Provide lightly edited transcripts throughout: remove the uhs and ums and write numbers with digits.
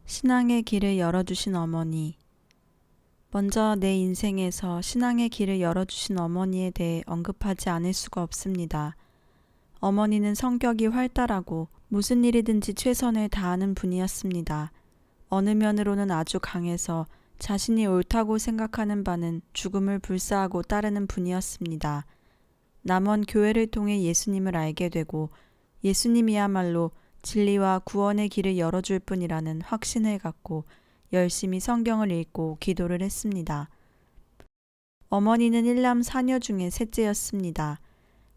신앙의 길을 열어주신 어머니. 먼저 내 인생에서 신앙의 길을 열어주신 어머니에 대해 언급하지 않을 수가 없습니다. 어머니는 성격이 활달하고 무슨 일이든지 최선을 다하는 분이었습니다. 어느 면으로는 아주 강해서 자신이 옳다고 생각하는 바는 죽음을 불사하고 따르는 분이었습니다. 남원 교회를 통해 예수님을 알게 되고 예수님이야말로 진리와 구원의 길을 열어줄 뿐이라는 확신을 갖고 열심히 성경을 읽고 기도를 했습니다. 어머니는 일남 사녀 중에 셋째였습니다.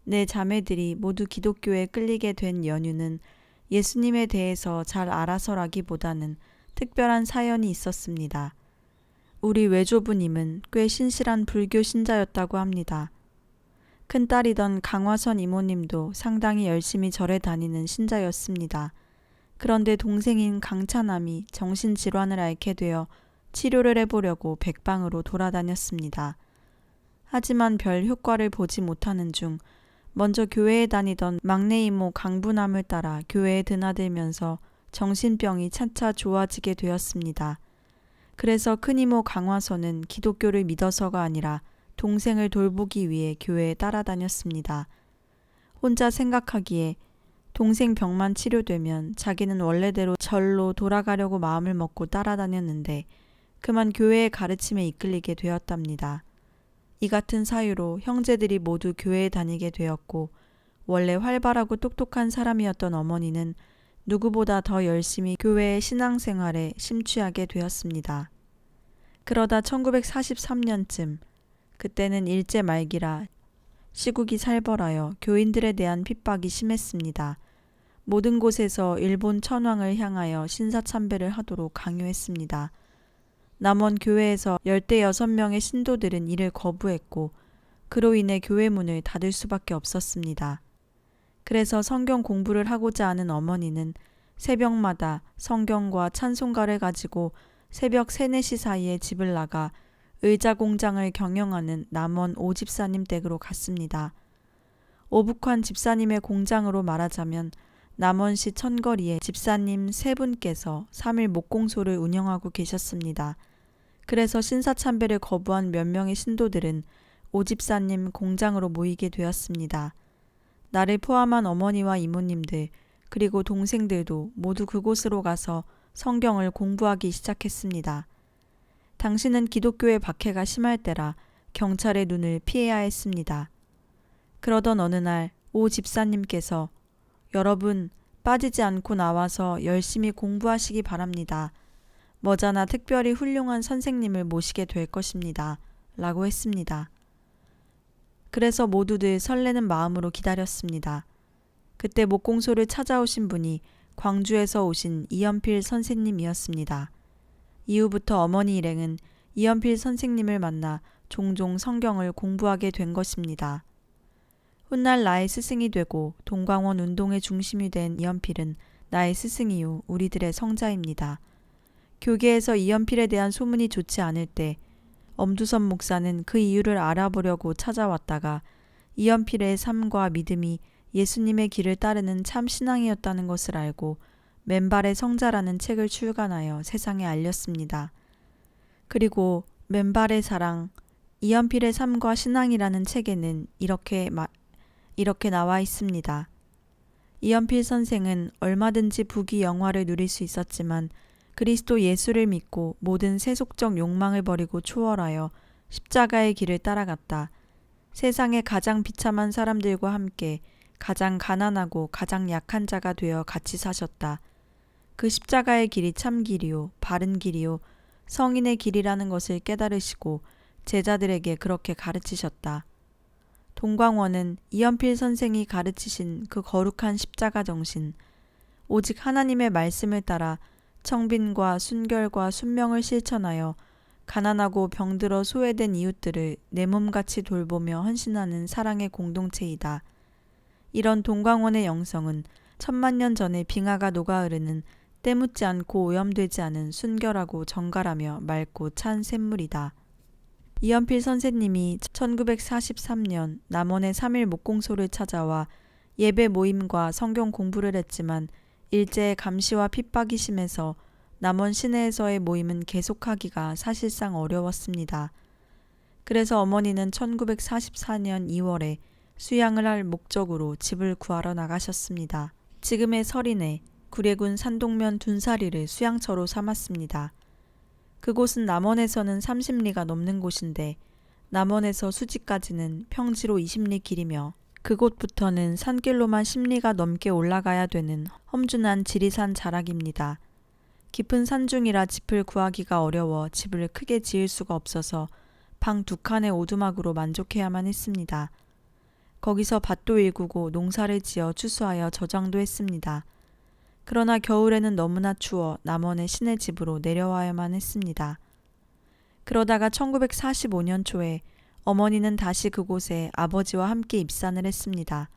네 자매들이 모두 기독교에 끌리게 된 연유는 예수님에 대해서 잘 알아서라기보다는 특별한 사연이 있었습니다. 우리 외조부님은 꽤 신실한 불교 신자였다고 합니다. 큰딸이던 강화선 이모님도 상당히 열심히 절에 다니는 신자였습니다. 그런데 동생인 강차남이 정신질환을 앓게 되어 치료를 해보려고 백방으로 돌아다녔습니다. 하지만 별 효과를 보지 못하는 중 먼저 교회에 다니던 막내 이모 강부남을 따라 교회에 드나들면서 정신병이 차차 좋아지게 되었습니다. 그래서 큰이모 강화선은 기독교를 믿어서가 아니라 동생을 돌보기 위해 교회에 따라다녔습니다. 혼자 생각하기에 동생 병만 치료되면 자기는 원래대로 절로 돌아가려고 마음을 먹고 따라다녔는데 그만 교회의 가르침에 이끌리게 되었답니다. 이 같은 사유로 형제들이 모두 교회에 다니게 되었고 원래 활발하고 똑똑한 사람이었던 어머니는 누구보다 더 열심히 교회의 신앙생활에 심취하게 되었습니다. 그러다 1943년쯤 그때는 일제 말기라 시국이 살벌하여 교인들에 대한 핍박이 심했습니다. 모든 곳에서 일본 천황을 향하여 신사참배를 하도록 강요했습니다. 남원 교회에서 16명의 신도들은 이를 거부했고 그로 인해 교회 문을 닫을 수밖에 없었습니다. 그래서 성경 공부를 하고자 하는 어머니는 새벽마다 성경과 찬송가를 가지고 새벽 3, 4시 사이에 집을 나가 의자 공장을 경영하는 남원 오 집사님 댁으로 갔습니다. 오북한 집사님의 공장으로 말하자면 남원시 천거리에 집사님 3분께서 3일 목공소를 운영하고 계셨습니다. 그래서 신사참배를 거부한 몇 명의 신도들은 오 집사님 공장으로 모이게 되었습니다. 나를 포함한 어머니와 이모님들 그리고 동생들도 모두 그곳으로 가서 성경을 공부하기 시작했습니다. 당시는 기독교의 박해가 심할 때라 경찰의 눈을 피해야 했습니다. 그러던 어느 날 오 집사님께서 여러분 빠지지 않고 나와서 열심히 공부하시기 바랍니다. 머자나 특별히 훌륭한 선생님을 모시게 될 것입니다. 라고 했습니다. 그래서 모두들 설레는 마음으로 기다렸습니다. 그때 목공소를 찾아오신 분이 광주에서 오신 이연필 선생님이었습니다. 이후부터 어머니 일행은 이연필 선생님을 만나 종종 성경을 공부하게 된 것입니다. 훗날 나의 스승이 되고 동광원 운동의 중심이 된 이연필은 나의 스승이요 우리들의 성자입니다. 교계에서 이연필에 대한 소문이 좋지 않을 때 엄두선 목사는 그 이유를 알아보려고 찾아왔다가 이연필의 삶과 믿음이 예수님의 길을 따르는 참 신앙이었다는 것을 알고 맨발의 성자라는 책을 출간하여 세상에 알렸습니다. 그리고 맨발의 사랑, 이연필의 삶과 신앙이라는 책에는 이렇게 나와 있습니다. 이연필 선생은 얼마든지 부귀 영화를 누릴 수 있었지만 그리스도 예수를 믿고 모든 세속적 욕망을 버리고 초월하여 십자가의 길을 따라갔다. 세상의 가장 비참한 사람들과 함께 가장 가난하고 가장 약한 자가 되어 같이 사셨다. 그 십자가의 길이 참 길이요, 바른 길이요, 성인의 길이라는 것을 깨달으시고 제자들에게 그렇게 가르치셨다. 동광원은 이연필 선생이 가르치신 그 거룩한 십자가 정신, 오직 하나님의 말씀을 따라 청빈과 순결과 순명을 실천하여 가난하고 병들어 소외된 이웃들을 내 몸같이 돌보며 헌신하는 사랑의 공동체이다. 이런 동광원의 영성은 1000만 년 전에 빙하가 녹아흐르는 때묻지 않고 오염되지 않은 순결하고 정갈하며 맑고 찬 샘물이다. 이연필 선생님이 1943년 남원의 3일 목공소를 찾아와 예배 모임과 성경 공부를 했지만 일제의 감시와 핍박이 심해서 남원 시내에서의 모임은 계속하기가 사실상 어려웠습니다. 그래서 어머니는 1944년 2월에 수양을 할 목적으로 집을 구하러 나가셨습니다. 지금의 설인에 구례군 산동면 둔사리를 수양처로 삼았습니다. 그곳은 남원에서는 30리가 넘는 곳인데 남원에서 수지까지는 평지로 20리 길이며 그곳부터는 산길로만 10리가 넘게 올라가야 되는 험준한 지리산 자락입니다. 깊은 산중이라 집을 구하기가 어려워 집을 크게 지을 수가 없어서 방 2칸의 오두막으로 만족해야만 했습니다. 거기서 밭도 일구고 농사를 지어 추수하여 저장도 했습니다. 그러나 겨울에는 너무나 추워 남원의 시내 집으로 내려와야만 했습니다. 그러다가 1945년 초에 어머니는 다시 그곳에 아버지와 함께 입산을 했습니다.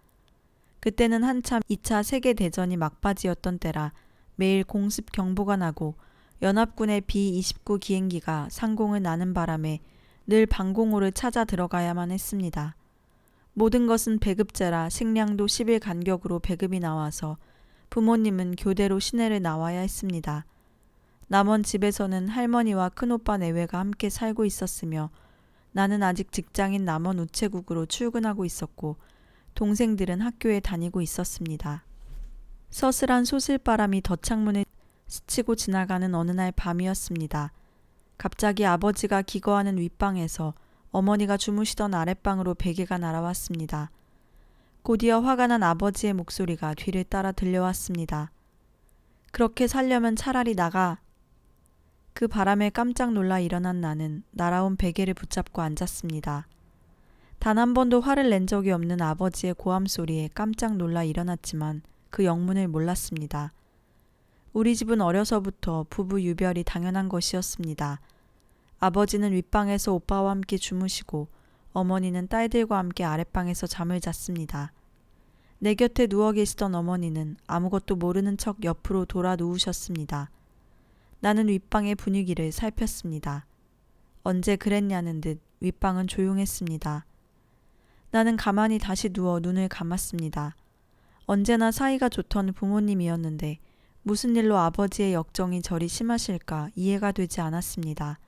그때는 한참 2차 세계대전이 막바지였던 때라 매일 공습 경보가 나고 연합군의 B-29 기행기가 상공을 나는 바람에 늘 방공호를 찾아 들어가야만 했습니다. 모든 것은 배급제라 식량도 10일 간격으로 배급이 나와서 부모님은 교대로 시내를 나와야 했습니다. 남원 집에서는 할머니와 큰오빠 내외가 함께 살고 있었으며 나는 아직 직장인 남원 우체국으로 출근하고 있었고 동생들은 학교에 다니고 있었습니다. 서슬한 소슬바람이 덧창문을 스치고 지나가는 어느 날 밤이었습니다. 갑자기 아버지가 기거하는 윗방에서 어머니가 주무시던 아랫방으로 베개가 날아왔습니다. 곧이어 화가 난 아버지의 목소리가 뒤를 따라 들려왔습니다. 그렇게 살려면 차라리 나가. 그 바람에 깜짝 놀라 일어난 나는 날아온 베개를 붙잡고 앉았습니다. 단 한 번도 화를 낸 적이 없는 아버지의 고함 소리에 깜짝 놀라 일어났지만 그 영문을 몰랐습니다. 우리 집은 어려서부터 부부 유별이 당연한 것이었습니다. 아버지는 윗방에서 오빠와 함께 주무시고 어머니는 딸들과 함께 아랫방에서 잠을 잤습니다. 내 곁에 누워 계시던 어머니는 아무것도 모르는 척 옆으로 돌아 누우셨습니다. 나는 윗방의 분위기를 살폈습니다. 언제 그랬냐는 듯 윗방은 조용했습니다. 나는 가만히 다시 누워 눈을 감았습니다. 언제나 사이가 좋던 부모님이었는데 무슨 일로 아버지의 역정이 저리 심하실까 이해가 되지 않았습니다.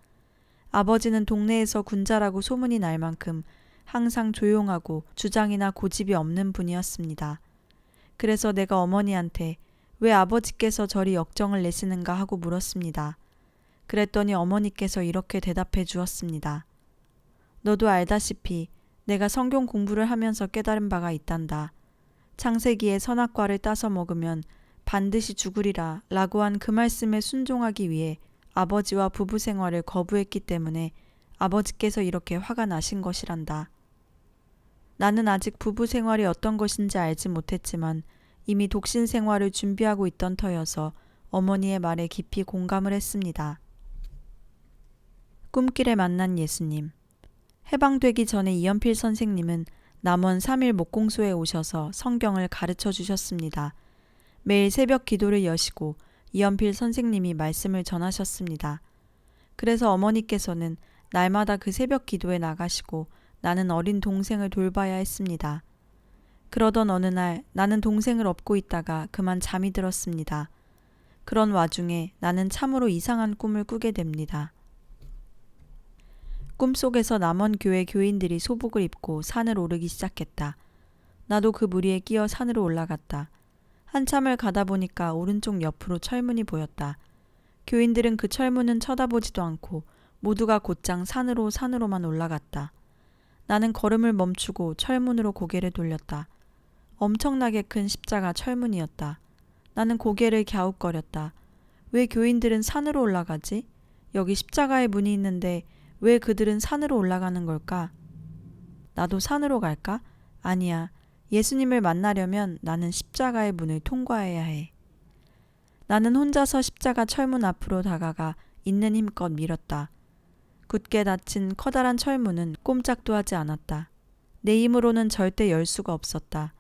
아버지는 동네에서 군자라고 소문이 날 만큼 항상 조용하고 주장이나 고집이 없는 분이었습니다. 그래서 내가 어머니한테 왜 아버지께서 저리 역정을 내시는가 하고 물었습니다. 그랬더니 어머니께서 이렇게 대답해 주었습니다. 너도 알다시피 내가 성경 공부를 하면서 깨달은 바가 있단다. 창세기에 선악과를 따서 먹으면 반드시 죽으리라 라고 한 그 말씀에 순종하기 위해 아버지와 부부 생활을 거부했기 때문에 아버지께서 이렇게 화가 나신 것이란다. 나는 아직 부부 생활이 어떤 것인지 알지 못했지만 이미 독신 생활을 준비하고 있던 터여서 어머니의 말에 깊이 공감을 했습니다. 꿈길에 만난 예수님. 해방되기 전에 이연필 선생님은 남원 3일 목공소에 오셔서 성경을 가르쳐 주셨습니다. 매일 새벽 기도를 여시고 이연필 선생님이 말씀을 전하셨습니다. 그래서 어머니께서는 날마다 그 새벽 기도에 나가시고 나는 어린 동생을 돌봐야 했습니다. 그러던 어느 날 나는 동생을 업고 있다가 그만 잠이 들었습니다. 그런 와중에 나는 참으로 이상한 꿈을 꾸게 됩니다. 꿈속에서 남원교회 교인들이 소복을 입고 산을 오르기 시작했다. 나도 그 무리에 끼어 산으로 올라갔다. 한참을 가다 보니까 오른쪽 옆으로 철문이 보였다. 교인들은 그 철문은 쳐다보지도 않고 모두가 곧장 산으로만 올라갔다. 나는 걸음을 멈추고 철문으로 고개를 돌렸다. 엄청나게 큰 십자가 철문이었다. 나는 고개를 갸웃거렸다. 왜 교인들은 산으로 올라가지? 여기 십자가의 문이 있는데 왜 그들은 산으로 올라가는 걸까? 나도 산으로 갈까? 아니야. 예수님을 만나려면 나는 십자가의 문을 통과해야 해. 나는 혼자서 십자가 철문 앞으로 다가가 있는 힘껏 밀었다. 굳게 닫힌 커다란 철문은 꼼짝도 하지 않았다. 내 힘으로는 절대 열 수가 없었다.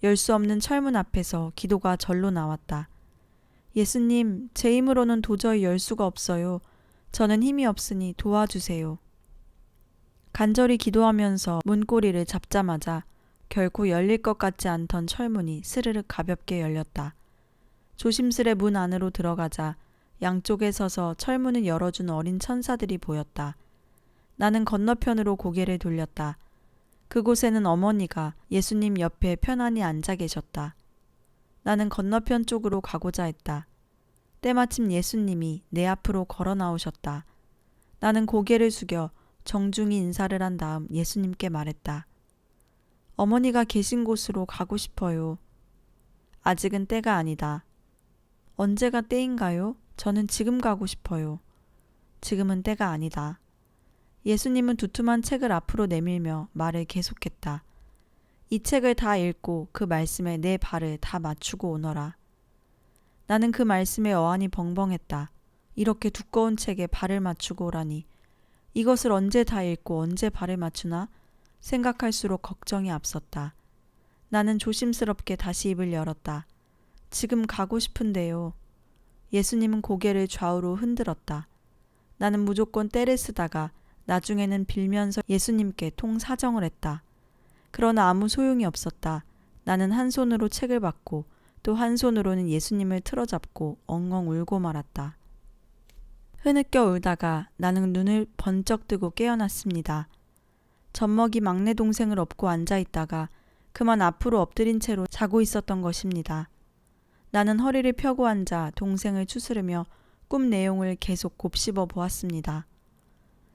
열 수 없는 철문 앞에서 기도가 절로 나왔다. 예수님, 제 힘으로는 도저히 열 수가 없어요. 저는 힘이 없으니 도와주세요. 간절히 기도하면서 문고리를 잡자마자 결코 열릴 것 같지 않던 철문이 스르륵 가볍게 열렸다. 조심스레 문 안으로 들어가자 양쪽에 서서 철문을 열어준 어린 천사들이 보였다. 나는 건너편으로 고개를 돌렸다. 그곳에는 어머니가 예수님 옆에 편안히 앉아 계셨다. 나는 건너편 쪽으로 가고자 했다. 때마침 예수님이 내 앞으로 걸어 나오셨다. 나는 고개를 숙여 정중히 인사를 한 다음 예수님께 말했다. 어머니가 계신 곳으로 가고 싶어요. 아직은 때가 아니다. 언제가 때인가요? 저는 지금 가고 싶어요. 지금은 때가 아니다. 예수님은 두툼한 책을 앞으로 내밀며 말을 계속했다. 이 책을 다 읽고 그 말씀에 내 발을 다 맞추고 오너라. 나는 그 말씀에 어안이 벙벙했다. 이렇게 두꺼운 책에 발을 맞추고 오라니. 이것을 언제 다 읽고 언제 발을 맞추나 생각할수록 걱정이 앞섰다. 나는 조심스럽게 다시 입을 열었다. 지금 가고 싶은데요. 예수님은 고개를 좌우로 흔들었다. 나는 무조건 떼를 쓰다가 나중에는 빌면서 예수님께 통사정을 했다. 그러나 아무 소용이 없었다. 나는 한 손으로 책을 받고 또 한 손으로는 예수님을 틀어잡고 엉엉 울고 말았다. 흐느껴 울다가 나는 눈을 번쩍 뜨고 깨어났습니다. 젖먹이 막내 동생을 업고 앉아있다가 그만 앞으로 엎드린 채로 자고 있었던 것입니다. 나는 허리를 펴고 앉아 동생을 추스르며 꿈 내용을 계속 곱씹어 보았습니다.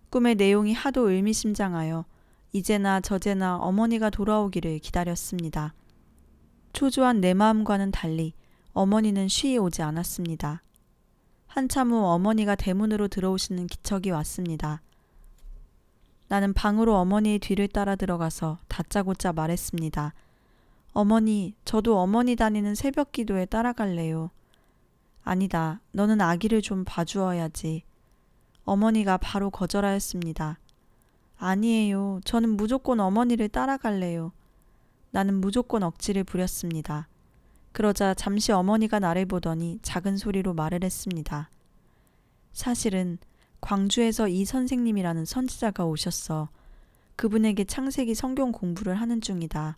꿈의 내용이 하도 의미심장하여 이제나 저제나 어머니가 돌아오기를 기다렸습니다. 초조한 내 마음과는 달리 어머니는 쉬이 오지 않았습니다. 한참 후 어머니가 대문으로 들어오시는 기척이 왔습니다. 나는 방으로 어머니의 뒤를 따라 들어가서 다짜고짜 말했습니다. 어머니, 저도 어머니 다니는 새벽 기도에 따라갈래요. 아니다. 너는 아기를 좀 봐주어야지. 어머니가 바로 거절하였습니다. 아니에요. 저는 무조건 어머니를 따라갈래요. 나는 무조건 억지를 부렸습니다. 그러자 잠시 어머니가 나를 보더니 작은 소리로 말을 했습니다. 사실은 광주에서 이 선생님이라는 선지자가 오셨어. 그분에게 창세기 성경 공부를 하는 중이다.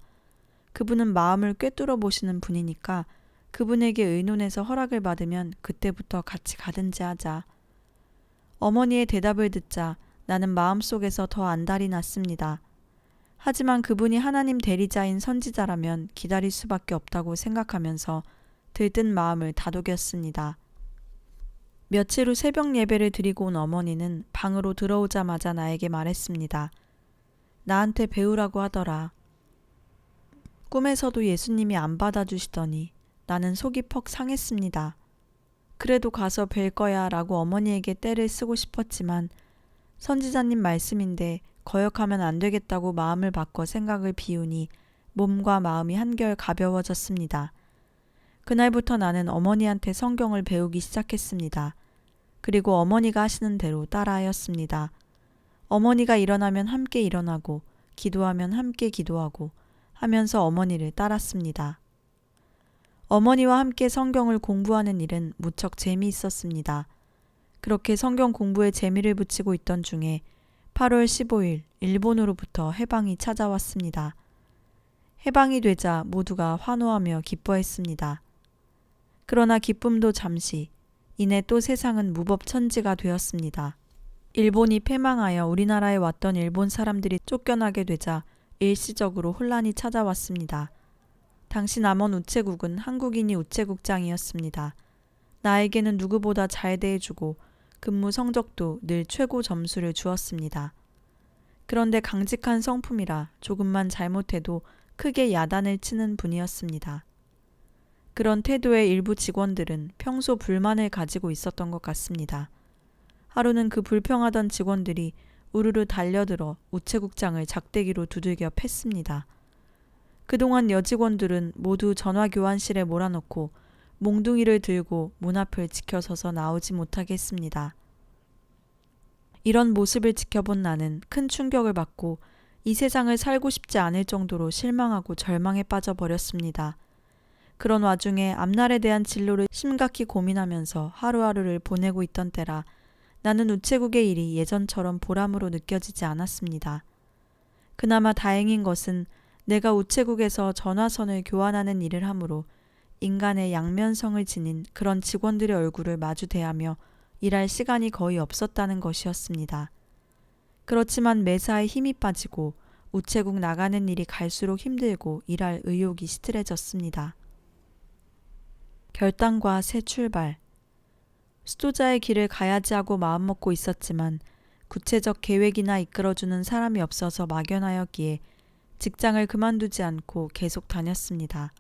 그분은 마음을 꿰뚫어 보시는 분이니까 그분에게 의논해서 허락을 받으면 그때부터 같이 가든지 하자. 어머니의 대답을 듣자 나는 마음속에서 더 안달이 났습니다. 하지만 그분이 하나님 대리자인 선지자라면 기다릴 수밖에 없다고 생각하면서 들뜬 마음을 다독였습니다. 며칠 후 새벽 예배를 드리고 온 어머니는 방으로 들어오자마자 나에게 말했습니다. 나한테 배우라고 하더라. 꿈에서도 예수님이 안 받아주시더니 나는 속이 퍽 상했습니다. 그래도 가서 뵐 거야 라고 어머니에게 떼를 쓰고 싶었지만 선지자님 말씀인데 거역하면 안 되겠다고 마음을 바꿔 생각을 비우니 몸과 마음이 한결 가벼워졌습니다. 그날부터 나는 어머니한테 성경을 배우기 시작했습니다. 그리고 어머니가 하시는 대로 따라하였습니다. 어머니가 일어나면 함께 일어나고 기도하면 함께 기도하고 하면서 어머니를 따랐습니다. 어머니와 함께 성경을 공부하는 일은 무척 재미있었습니다. 그렇게 성경 공부에 재미를 붙이고 있던 중에 8월 15일 일본으로부터 해방이 찾아왔습니다. 해방이 되자 모두가 환호하며 기뻐했습니다. 그러나 기쁨도 잠시, 이내 또 세상은 무법천지가 되었습니다. 일본이 패망하여 우리나라에 왔던 일본 사람들이 쫓겨나게 되자 일시적으로 혼란이 찾아왔습니다. 당시 남원 우체국은 한국인이 우체국장이었습니다. 나에게는 누구보다 잘 대해주고 근무 성적도 늘 최고 점수를 주었습니다. 그런데 강직한 성품이라 조금만 잘못해도 크게 야단을 치는 분이었습니다. 그런 태도의 일부 직원들은 평소 불만을 가지고 있었던 것 같습니다. 하루는 그 불평하던 직원들이 우르르 달려들어 우체국장을 작대기로 두들겨 팼습니다. 그동안 여직원들은 모두 전화교환실에 몰아넣고 몽둥이를 들고 문 앞을 지켜서서 나오지 못하게 했습니다. 이런 모습을 지켜본 나는 큰 충격을 받고 이 세상을 살고 싶지 않을 정도로 실망하고 절망에 빠져버렸습니다. 그런 와중에 앞날에 대한 진로를 심각히 고민하면서 하루하루를 보내고 있던 때라 나는 우체국의 일이 예전처럼 보람으로 느껴지지 않았습니다. 그나마 다행인 것은 내가 우체국에서 전화선을 교환하는 일을 하므로 인간의 양면성을 지닌 그런 직원들의 얼굴을 마주 대하며 일할 시간이 거의 없었다는 것이었습니다. 그렇지만 매사에 힘이 빠지고 우체국 나가는 일이 갈수록 힘들고 일할 의욕이 시들해졌습니다. 결단과 새 출발. 수도자의 길을 가야지 하고 마음먹고 있었지만 구체적 계획이나 이끌어주는 사람이 없어서 막연하였기에 직장을 그만두지 않고 계속 다녔습니다.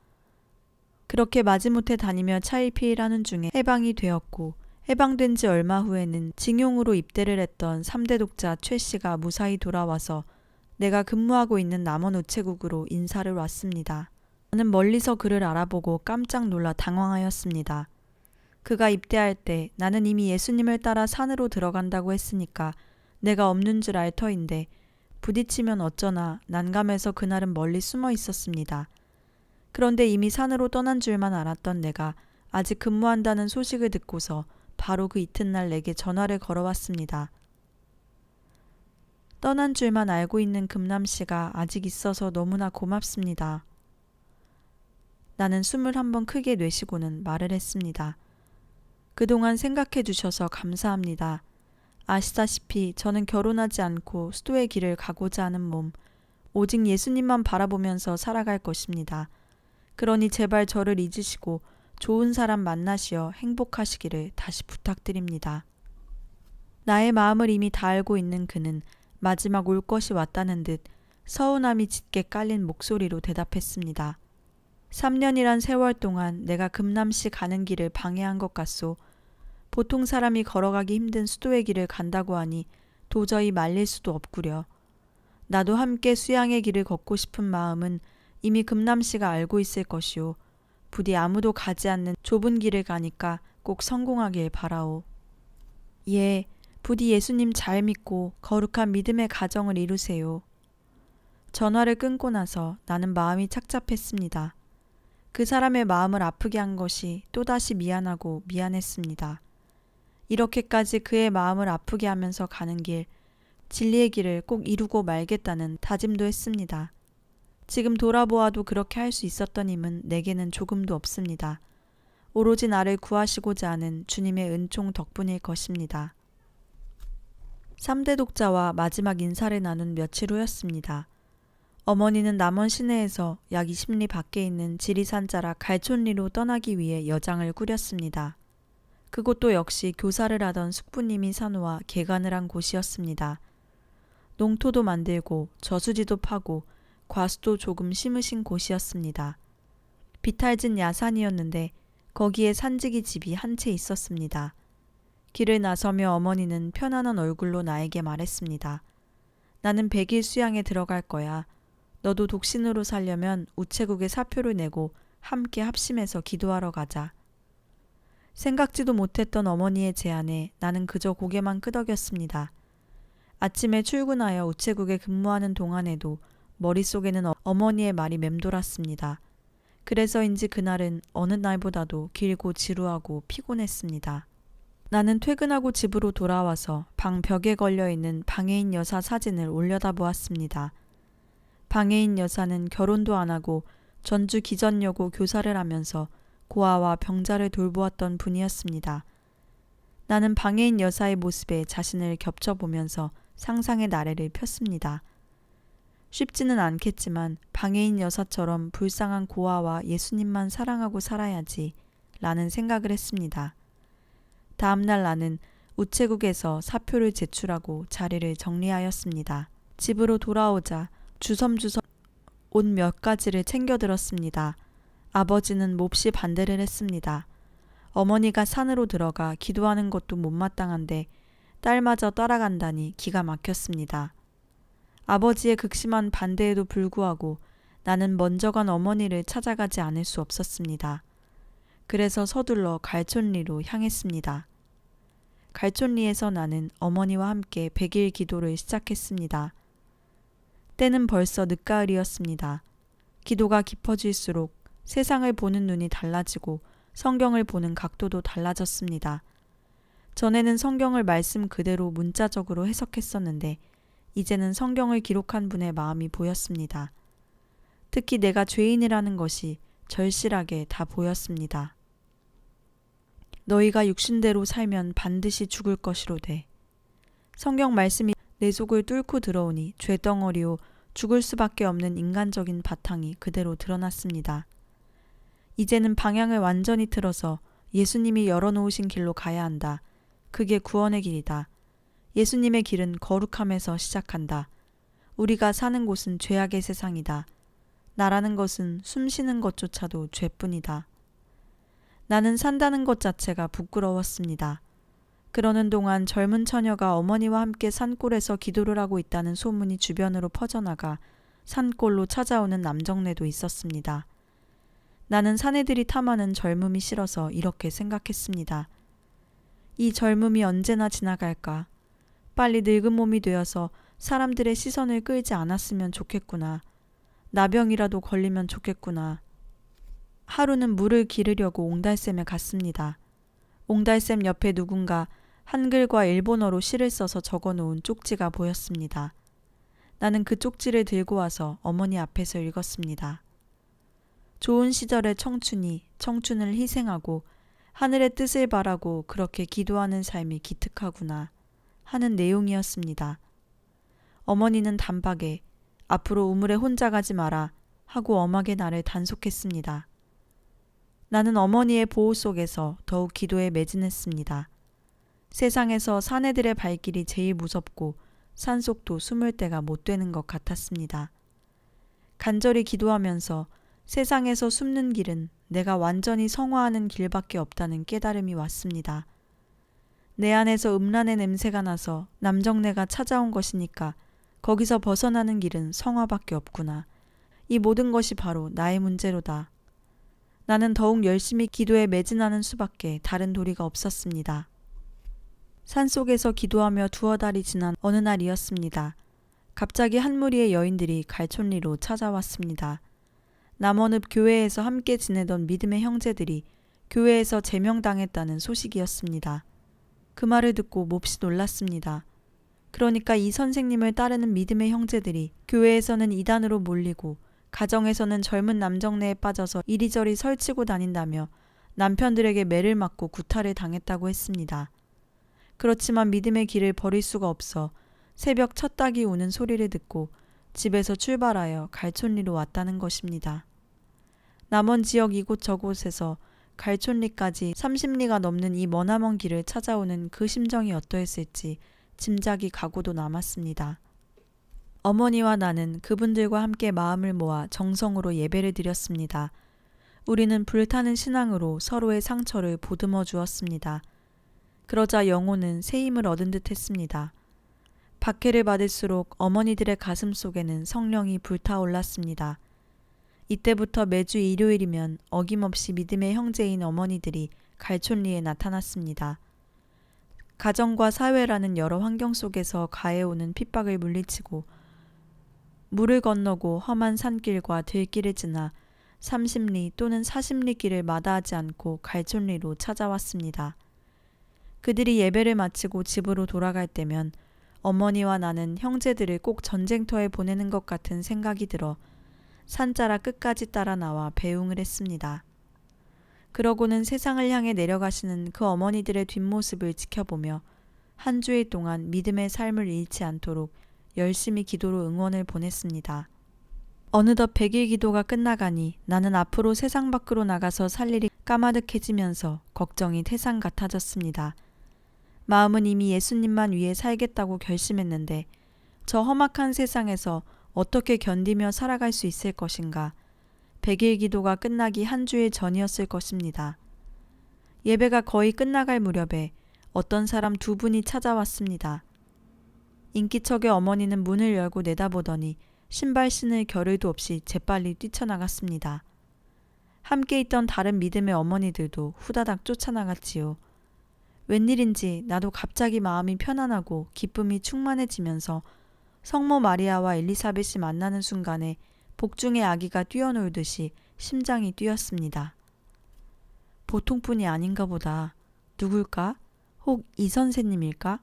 그렇게 마지못해 다니며 차일피일하는 중에 해방이 되었고 해방된 지 얼마 후에는 징용으로 입대를 했던 3대 독자 최 씨가 무사히 돌아와서 내가 근무하고 있는 남원 우체국으로 인사를 왔습니다. 저는 멀리서 그를 알아보고 깜짝 놀라 당황하였습니다. 그가 입대할 때 나는 이미 예수님을 따라 산으로 들어간다고 했으니까 내가 없는 줄 알 터인데 부딪히면 어쩌나 난감해서 그날은 멀리 숨어 있었습니다. 그런데 이미 산으로 떠난 줄만 알았던 내가 아직 근무한다는 소식을 듣고서 바로 그 이튿날 내게 전화를 걸어왔습니다. 떠난 줄만 알고 있는 금남 씨가 아직 있어서 너무나 고맙습니다. 나는 숨을 한번 크게 내쉬고는 말을 했습니다. 그동안 생각해 주셔서 감사합니다. 아시다시피 저는 결혼하지 않고 수도의 길을 가고자 하는 몸, 오직 예수님만 바라보면서 살아갈 것입니다. 그러니 제발 저를 잊으시고 좋은 사람 만나시어 행복하시기를 다시 부탁드립니다. 나의 마음을 이미 다 알고 있는 그는 마지막 올 것이 왔다는 듯 서운함이 짙게 깔린 목소리로 대답했습니다. 3년이란 세월 동안 내가 금남씨 가는 길을 방해한 것 같소. 보통 사람이 걸어가기 힘든 수도의 길을 간다고 하니 도저히 말릴 수도 없구려. 나도 함께 수양의 길을 걷고 싶은 마음은 이미 금남씨가 알고 있을 것이오. 부디 아무도 가지 않는 좁은 길을 가니까 꼭 성공하길 바라오. 예, 부디 예수님 잘 믿고 거룩한 믿음의 가정을 이루세요. 전화를 끊고 나서 나는 마음이 착잡했습니다. 그 사람의 마음을 아프게 한 것이 또다시 미안하고 미안했습니다. 이렇게까지 그의 마음을 아프게 하면서 가는 길, 진리의 길을 꼭 이루고 말겠다는 다짐도 했습니다. 지금 돌아보아도 그렇게 할 수 있었던 힘은 내게는 조금도 없습니다. 오로지 나를 구하시고자 하는 주님의 은총 덕분일 것입니다. 3대 독자와 마지막 인사를 나눈 며칠 후였습니다. 어머니는 남원 시내에서 약 20리 밖에 있는 지리산 자락 갈촌리로 떠나기 위해 여장을 꾸렸습니다. 그곳도 역시 교사를 하던 숙부님이 사놓아 개간을 한 곳이었습니다. 농토도 만들고 저수지도 파고 과수도 조금 심으신 곳이었습니다. 비탈진 야산이었는데 거기에 산지기 집이 한 채 있었습니다. 길을 나서며 어머니는 편안한 얼굴로 나에게 말했습니다. 나는 100일 수양에 들어갈 거야. 너도 독신으로 살려면 우체국에 사표를 내고 함께 합심해서 기도하러 가자. 생각지도 못했던 어머니의 제안에 나는 그저 고개만 끄덕였습니다. 아침에 출근하여 우체국에 근무하는 동안에도 머릿속에는 어머니의 말이 맴돌았습니다. 그래서인지 그날은 어느 날보다도 길고 지루하고 피곤했습니다. 나는 퇴근하고 집으로 돌아와서 방 벽에 걸려있는 방해인 여사 사진을 올려다보았습니다. 방해인 여사는 결혼도 안 하고 전주 기전여고 교사를 하면서 고아와 병자를 돌보았던 분이었습니다. 나는 방해인 여사의 모습에 자신을 겹쳐보면서 상상의 나래를 폈습니다. 쉽지는 않겠지만 방해인 여사처럼 불쌍한 고아와 예수님만 사랑하고 살아야지 라는 생각을 했습니다. 다음날 나는 우체국에서 사표를 제출하고 자리를 정리하였습니다. 집으로 돌아오자 주섬주섬 옷 몇 가지를 챙겨 들었습니다. 아버지는 몹시 반대를 했습니다. 어머니가 산으로 들어가 기도하는 것도 못마땅한데 딸마저 따라간다니 기가 막혔습니다. 아버지의 극심한 반대에도 불구하고 나는 먼저 간 어머니를 찾아가지 않을 수 없었습니다. 그래서 서둘러 갈촌리로 향했습니다. 갈촌리에서 나는 어머니와 함께 100일 기도를 시작했습니다. 때는 벌써 늦가을이었습니다. 기도가 깊어질수록 세상을 보는 눈이 달라지고 성경을 보는 각도도 달라졌습니다. 전에는 성경을 말씀 그대로 문자적으로 해석했었는데 이제는 성경을 기록한 분의 마음이 보였습니다. 특히 내가 죄인이라는 것이 절실하게 다 보였습니다. 너희가 육신대로 살면 반드시 죽을 것이로되 성경 말씀이 내 속을 뚫고 들어오니 죄덩어리요 죽을 수밖에 없는 인간적인 바탕이 그대로 드러났습니다. 이제는 방향을 완전히 틀어서 예수님이 열어놓으신 길로 가야 한다. 그게 구원의 길이다. 예수님의 길은 거룩함에서 시작한다. 우리가 사는 곳은 죄악의 세상이다. 나라는 것은 숨쉬는 것조차도 죄뿐이다. 나는 산다는 것 자체가 부끄러웠습니다. 그러는 동안 젊은 처녀가 어머니와 함께 산골에서 기도를 하고 있다는 소문이 주변으로 퍼져나가 산골로 찾아오는 남정네도 있었습니다. 나는 사내들이 탐하는 젊음이 싫어서 이렇게 생각했습니다. 이 젊음이 언제나 지나갈까? 빨리 늙은 몸이 되어서 사람들의 시선을 끌지 않았으면 좋겠구나. 나병이라도 걸리면 좋겠구나. 하루는 물을 기르려고 옹달샘에 갔습니다. 옹달샘 옆에 누군가 한글과 일본어로 시를 써서 적어놓은 쪽지가 보였습니다. 나는 그 쪽지를 들고 와서 어머니 앞에서 읽었습니다. 좋은 시절의 청춘이 청춘을 희생하고 하늘의 뜻을 바라고 그렇게 기도하는 삶이 기특하구나 하는 내용이었습니다. 어머니는 단박에 앞으로 우물에 혼자 가지 마라 하고 엄하게 나를 단속했습니다. 나는 어머니의 보호 속에서 더욱 기도에 매진했습니다. 세상에서 사내들의 발길이 제일 무섭고 산속도 숨을 데가 못 되는 것 같았습니다. 간절히 기도하면서 세상에서 숨는 길은 내가 완전히 성화하는 길밖에 없다는 깨달음이 왔습니다. 내 안에서 음란의 냄새가 나서 남정네가 찾아온 것이니까 거기서 벗어나는 길은 성화밖에 없구나. 이 모든 것이 바로 나의 문제로다. 나는 더욱 열심히 기도에 매진하는 수밖에 다른 도리가 없었습니다. 산속에서 기도하며 두어 달이 지난 어느 날이었습니다. 갑자기 한 무리의 여인들이 갈촌리로 찾아왔습니다. 남원읍 교회에서 함께 지내던 믿음의 형제들이 교회에서 제명당했다는 소식이었습니다. 그 말을 듣고 몹시 놀랐습니다. 그러니까 이 선생님을 따르는 믿음의 형제들이 교회에서는 이단으로 몰리고 가정에서는 젊은 남정네에 빠져서 이리저리 설치고 다닌다며 남편들에게 매를 맞고 구타를 당했다고 했습니다. 그렇지만 믿음의 길을 버릴 수가 없어 새벽 첫 닭이 우는 소리를 듣고 집에서 출발하여 갈촌리로 왔다는 것입니다. 남원 지역 이곳저곳에서 갈촌리까지 30리가 넘는 이 머나먼 길을 찾아오는 그 심정이 어떠했을지 짐작이 가고도 남았습니다. 어머니와 나는 그분들과 함께 마음을 모아 정성으로 예배를 드렸습니다. 우리는 불타는 신앙으로 서로의 상처를 보듬어 주었습니다. 그러자 영혼은 새 힘을 얻은 듯 했습니다. 박해를 받을수록 어머니들의 가슴 속에는 성령이 불타올랐습니다. 이때부터 매주 일요일이면 어김없이 믿음의 형제인 어머니들이 갈촌리에 나타났습니다. 가정과 사회라는 여러 환경 속에서 가해오는 핍박을 물리치고 물을 건너고 험한 산길과 들길을 지나 30리 또는 40리 길을 마다하지 않고 갈촌리로 찾아왔습니다. 그들이 예배를 마치고 집으로 돌아갈 때면 어머니와 나는 형제들을 꼭 전쟁터에 보내는 것 같은 생각이 들어 산자락 끝까지 따라 나와 배웅을 했습니다. 그러고는 세상을 향해 내려가시는 그 어머니들의 뒷모습을 지켜보며 한 주일 동안 믿음의 삶을 잃지 않도록 열심히 기도로 응원을 보냈습니다. 어느덧 100일 기도가 끝나가니 나는 앞으로 세상 밖으로 나가서 살 일이 까마득해지면서 걱정이 태산 같아졌습니다. 마음은 이미 예수님만 위해 살겠다고 결심했는데 저 험악한 세상에서 어떻게 견디며 살아갈 수 있을 것인가. 100일 기도가 끝나기 한 주일 전이었을 것입니다. 예배가 거의 끝나갈 무렵에 어떤 사람 두 분이 찾아왔습니다. 인기척의 어머니는 문을 열고 내다보더니 신발 신을 겨를도 없이 재빨리 뛰쳐나갔습니다. 함께 있던 다른 믿음의 어머니들도 후다닥 쫓아나갔지요. 웬일인지 나도 갑자기 마음이 편안하고 기쁨이 충만해지면서 성모 마리아와 엘리사벳이 만나는 순간에 복중의 아기가 뛰어놀듯이 심장이 뛰었습니다. 보통뿐이 아닌가 보다. 누굴까? 혹 이 선생님일까?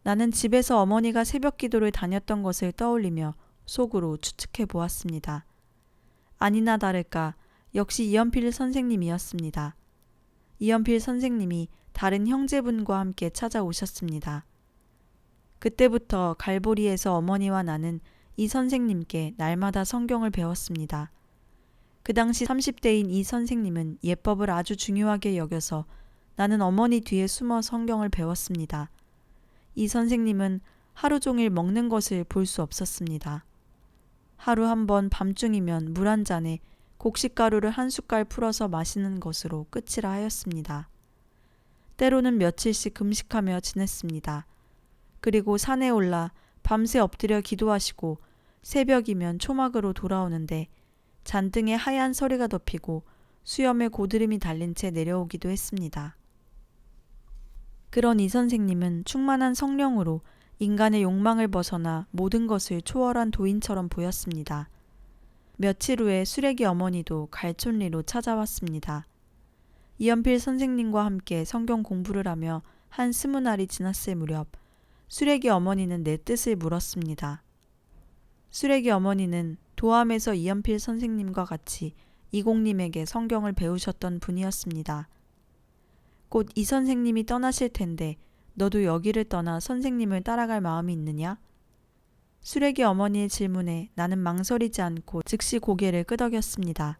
나는 집에서 어머니가 새벽 기도를 다녔던 것을 떠올리며 속으로 추측해 보았습니다. 아니나 다를까 역시 이연필 선생님이었습니다. 이연필 선생님이 다른 형제분과 함께 찾아오셨습니다. 그때부터 갈보리에서 어머니와 나는 이 선생님께 날마다 성경을 배웠습니다. 그 당시 30대인 이 선생님은 예법을 아주 중요하게 여겨서 나는 어머니 뒤에 숨어 성경을 배웠습니다. 이 선생님은 하루 종일 먹는 것을 볼 수 없었습니다. 하루 한 번 밤중이면 물 한 잔에 곡식가루를 한 숟갈 풀어서 마시는 것으로 끝이라 하였습니다. 때로는 며칠씩 금식하며 지냈습니다. 그리고 산에 올라 밤새 엎드려 기도하시고 새벽이면 초막으로 돌아오는데 잔등에 하얀 서리가 덮이고 수염에 고드름이 달린 채 내려오기도 했습니다. 그런 이 선생님은 충만한 성령으로 인간의 욕망을 벗어나 모든 것을 초월한 도인처럼 보였습니다. 며칠 후에 수레기 어머니도 갈촌리로 찾아왔습니다. 이연필 선생님과 함께 성경 공부를 하며 한 20날이 지났을 무렵 수레기 어머니는 내 뜻을 물었습니다. 수레기 어머니는 도암에서 이연필 선생님과 같이 이공님에게 성경을 배우셨던 분이었습니다. 곧 이 선생님이 떠나실 텐데 너도 여기를 떠나 선생님을 따라갈 마음이 있느냐? 수레기 어머니의 질문에 나는 망설이지 않고 즉시 고개를 끄덕였습니다.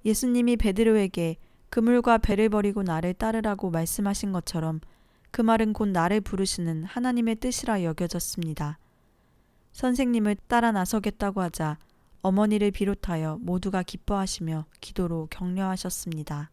예수님이 베드로에게 그물과 배를 버리고 나를 따르라고 말씀하신 것처럼 그 말은 곧 나를 부르시는 하나님의 뜻이라 여겨졌습니다. 선생님을 따라 나서겠다고 하자 어머니를 비롯하여 모두가 기뻐하시며 기도로 격려하셨습니다.